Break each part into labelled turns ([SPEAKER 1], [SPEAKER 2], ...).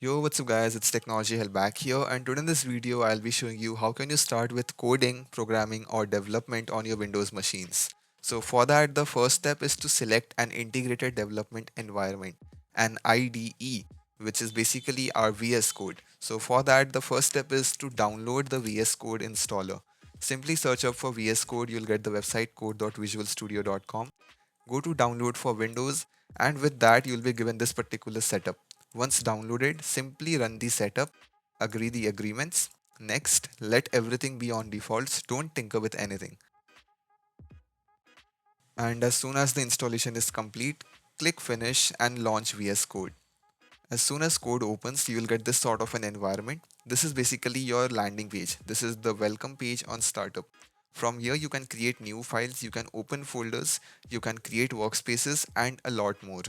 [SPEAKER 1] Yo, what's up guys, it's Technology Hell back here, and today in this video I'll be showing you how can you start with coding, programming or development on your Windows machines. So for that, the first step is to select an integrated development environment, an IDE, which is basically our VS Code. So for that, the first step is to download the VS Code installer. Simply search up for VS Code, you'll get the website code.visualstudio.com. Go to download for Windows, and with that you'll be given this particular setup. Once downloaded, simply run the setup, agree the agreements. Next, let everything be on defaults, don't tinker with anything. And as soon as the installation is complete, click finish and launch VS Code. As soon as code opens, you will get this sort of an environment. This is basically your landing page. This is the welcome page on startup. From here, you can create new files, you can open folders, you can create workspaces, and a lot more.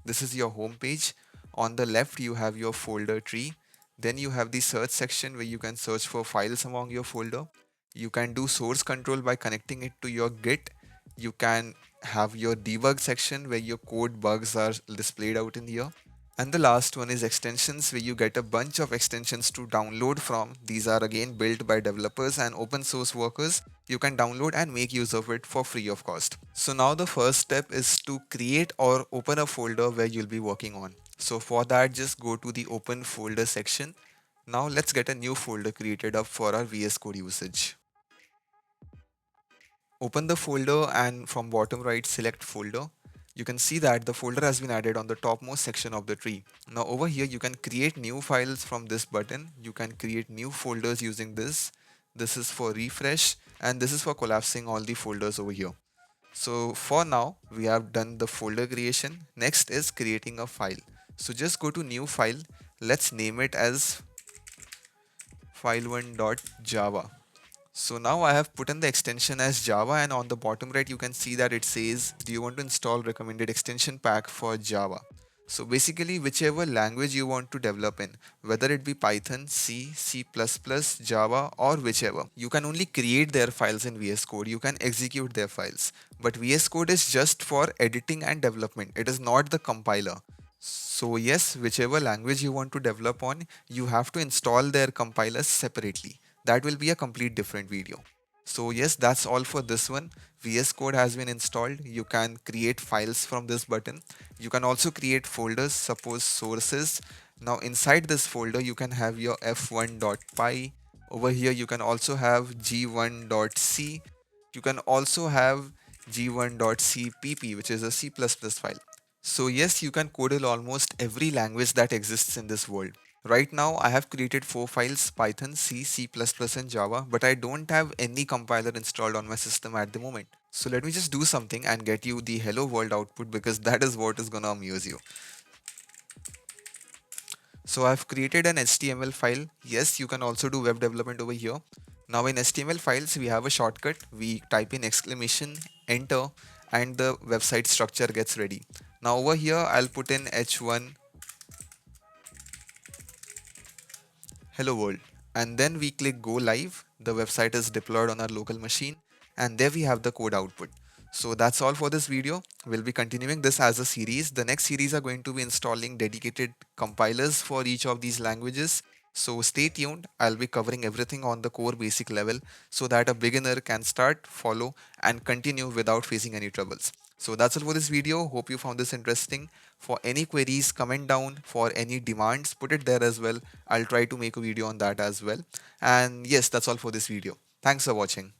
[SPEAKER 1] This is your home page. On the left, you have your folder tree. Then you have the search section where you can search for files among your folder. You can do source control by connecting it to your Git. You can have your debug section where your code bugs are displayed out in here. And the last one is extensions, where you get a bunch of extensions to download from. These are again built by developers and open source workers. You can download and make use of it for free of cost. So now the first step is to create or open a folder where you'll be working on. So for that, just go to the open folder section. Now let's get a new folder created up for our VS Code usage. Open the folder and from bottom right select folder. You can see that the folder has been added on the topmost section of the tree. Now over here you can create new files from this button. You can create new folders using this. This is for refresh and this is for collapsing all the folders over here. So for now we have done the folder creation. Next is creating a file. So just go to new file. Let's name it as file1.java. So now I have put in the extension as Java, and on the bottom right you can see that it says, do you want to install recommended extension pack for Java? So basically whichever language you want to develop in, whether it be Python, C, C++, Java or whichever, you can only create their files in VS Code, you can execute their files. But VS Code is just for editing and development, it is not the compiler. So yes, whichever language you want to develop on, you have to install their compilers separately. That will be a complete different video. So yes, that's all for this one. VS Code has been installed. You can create files from this button. You can also create folders, suppose sources. Now inside this folder, you can have your f1.py. Over here, you can also have g1.c. You can also have g1.cpp, which is a C++ file. So yes, you can code in almost every language that exists in this world. Right now, I have created 4 files, Python, C, C++ and Java, but I don't have any compiler installed on my system at the moment. So let me just do something and get you the hello world output, because that is what is gonna amuse you. So I've created an HTML file. Yes, you can also do web development over here. Now in HTML files, we have a shortcut. We type in exclamation, enter, and the website structure gets ready. Now over here, I'll put in h1 hello world, and then we click go live. The website is deployed on our local machine, and there we have the code output. So that's all for this video. We'll be continuing this as a series. The next series are going to be installing dedicated compilers for each of these languages. So stay tuned. I'll be covering everything on the core basic level so that a beginner can start, follow and continue without facing any troubles. So that's all for this video. Hope you found this interesting. For any queries, comment down. For any demands, put it there as well. I'll try to make a video on that as well. And yes, that's all for this video. Thanks for watching.